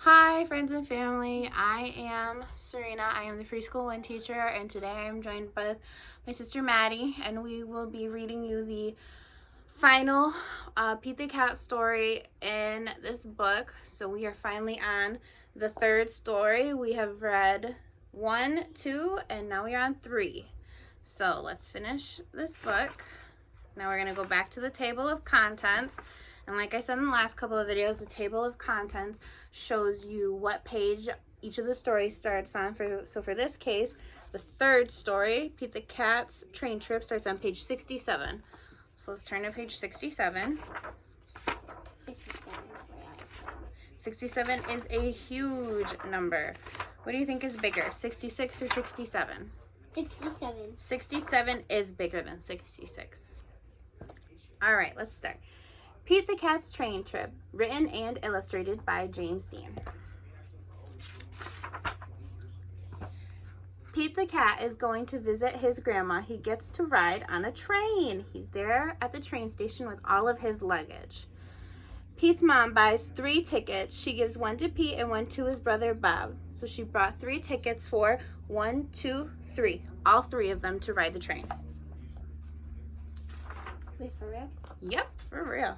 Hi, friends and family. I am Serena. I am the preschool one teacher, and today I am joined by my sister Maddie, and we will be reading you the final Pete the Cat story in this book. So we are finally on the third story. We have read 1, 2, and now we are on 3. So let's finish this book. Now we're going to go back to the table of contents. And like I said in the last couple of videos, the table of contents shows you what page each of the stories starts on. So for this case, the third story, Pete the Cat's train trip, starts on page 67. So let's turn to page 67. 67 is a huge number. What do you think is bigger, 66 or 67? 67. 67 is bigger than 66. All right, let's start. Pete the Cat's Train Trip, written and illustrated by James Dean. Pete the Cat is going to visit his grandma. He gets to ride on a train. He's there at the train station with all of his luggage. Pete's mom buys 3 tickets. She gives one to Pete and one to his brother Bob. So she brought 3 tickets for 1, 2, 3. All 3 of them to ride the train. Wait, for real? Yep, for real.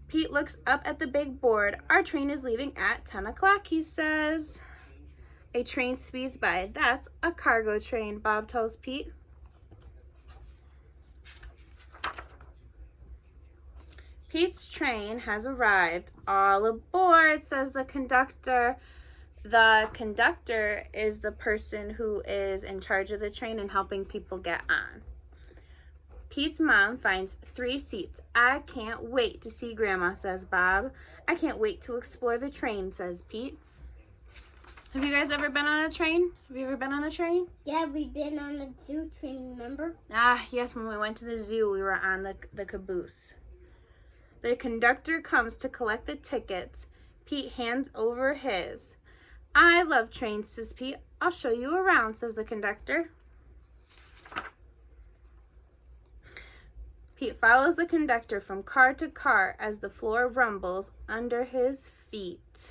Pete looks up at the big board. Our train is leaving at 10 o'clock, he says. A train speeds by. That's a cargo train, Bob tells Pete. Pete's train has arrived. All aboard, says the conductor. The conductor is the person who is in charge of the train and helping people get on. Pete's mom finds 3 seats. I can't wait to see Grandma, says Bob. I can't wait to explore the train, says Pete. Have you guys ever been on a train? Have you ever been on a train? Yeah, we've been on a zoo train, remember? Ah, yes, when we went to the zoo, we were on the caboose. The conductor comes to collect the tickets. Pete hands over his. I love trains, says Pete. I'll show you around, says the conductor. Pete follows the conductor from car to car as the floor rumbles under his feet.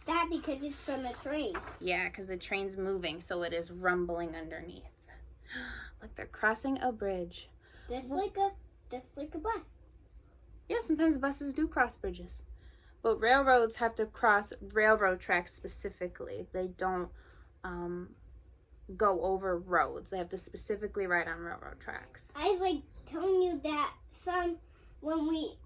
That because it's from a train. Yeah, because the train's moving, so it is rumbling underneath. Look, they're crossing a bridge. Just like a bus. Yeah, sometimes buses do cross bridges. But railroads have to cross railroad tracks specifically. They don't go over roads. They have to specifically ride on railroad tracks. I was like telling you that when we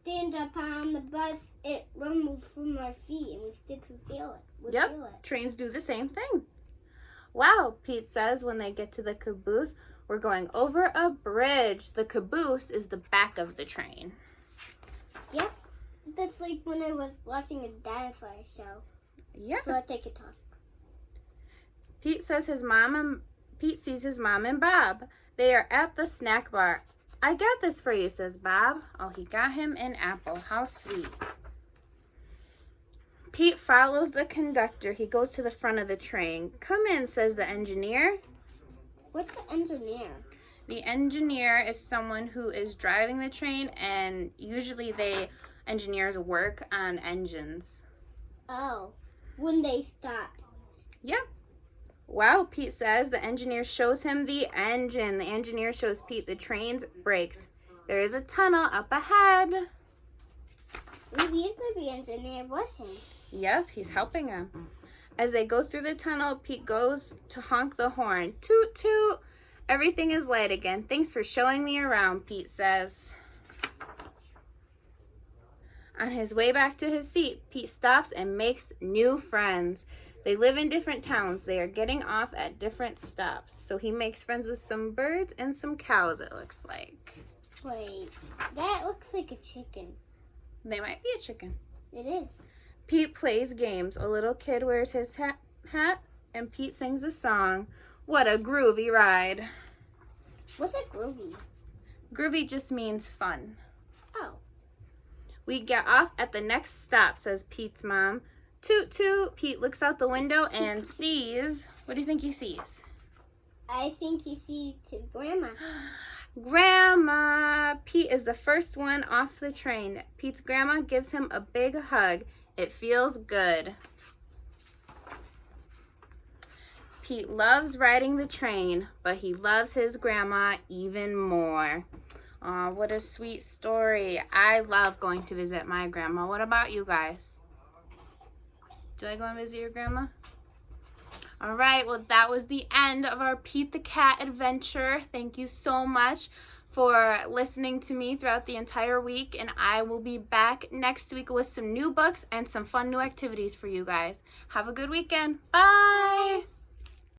stand up on the bus, it rumbles from our feet and we still can feel it. Yep, Feel it. trains do the same thing. Wow, Pete says when they get to the caboose, we're going over a bridge. The caboose is the back of the train. Yep. That's like when I was watching a dinosaur show. Yeah. But they could talk. Pete sees his mom and Bob. They are at the snack bar. I got this for you, says Bob. Oh, he got him an apple. How sweet. Pete follows the conductor. He goes to the front of the train. Come in, says the engineer. What's the engineer? The engineer is someone who is driving the train, and usually engineers work on engines. Oh, when they stop. Yep. Wow, Pete says. The engineer shows him the engine. The engineer shows Pete the train's brakes. There is a tunnel up ahead. Maybe he's going to be engineer with him. Yep, he's helping him. As they go through the tunnel, Pete goes to honk the horn. Toot, toot. Everything is light again. Thanks for showing me around, Pete says. On his way back to his seat, Pete stops and makes new friends. They live in different towns. They are getting off at different stops. So he makes friends with some birds and some cows, it looks like. Wait, that looks like a chicken. They might be a chicken. It is. Pete plays games. A little kid wears his hat and Pete sings a song. What a groovy ride. What's a groovy? Groovy just means fun. Oh. We get off at the next stop, says Pete's mom. Toot toot. Pete looks out the window and sees, what do you think he sees? I think he sees his grandma. Grandma! Pete is the first one off the train. Pete's grandma gives him a big hug. It feels good. Pete loves riding the train, but he loves his grandma even more. Aw, what a sweet story. I love going to visit my grandma. What about you guys? Do you like going to visit your grandma? All right, well, that was the end of our Pete the Cat adventure. Thank you so much for listening to me throughout the entire week, and I will be back next week with some new books and some fun new activities for you guys. Have a good weekend. Bye!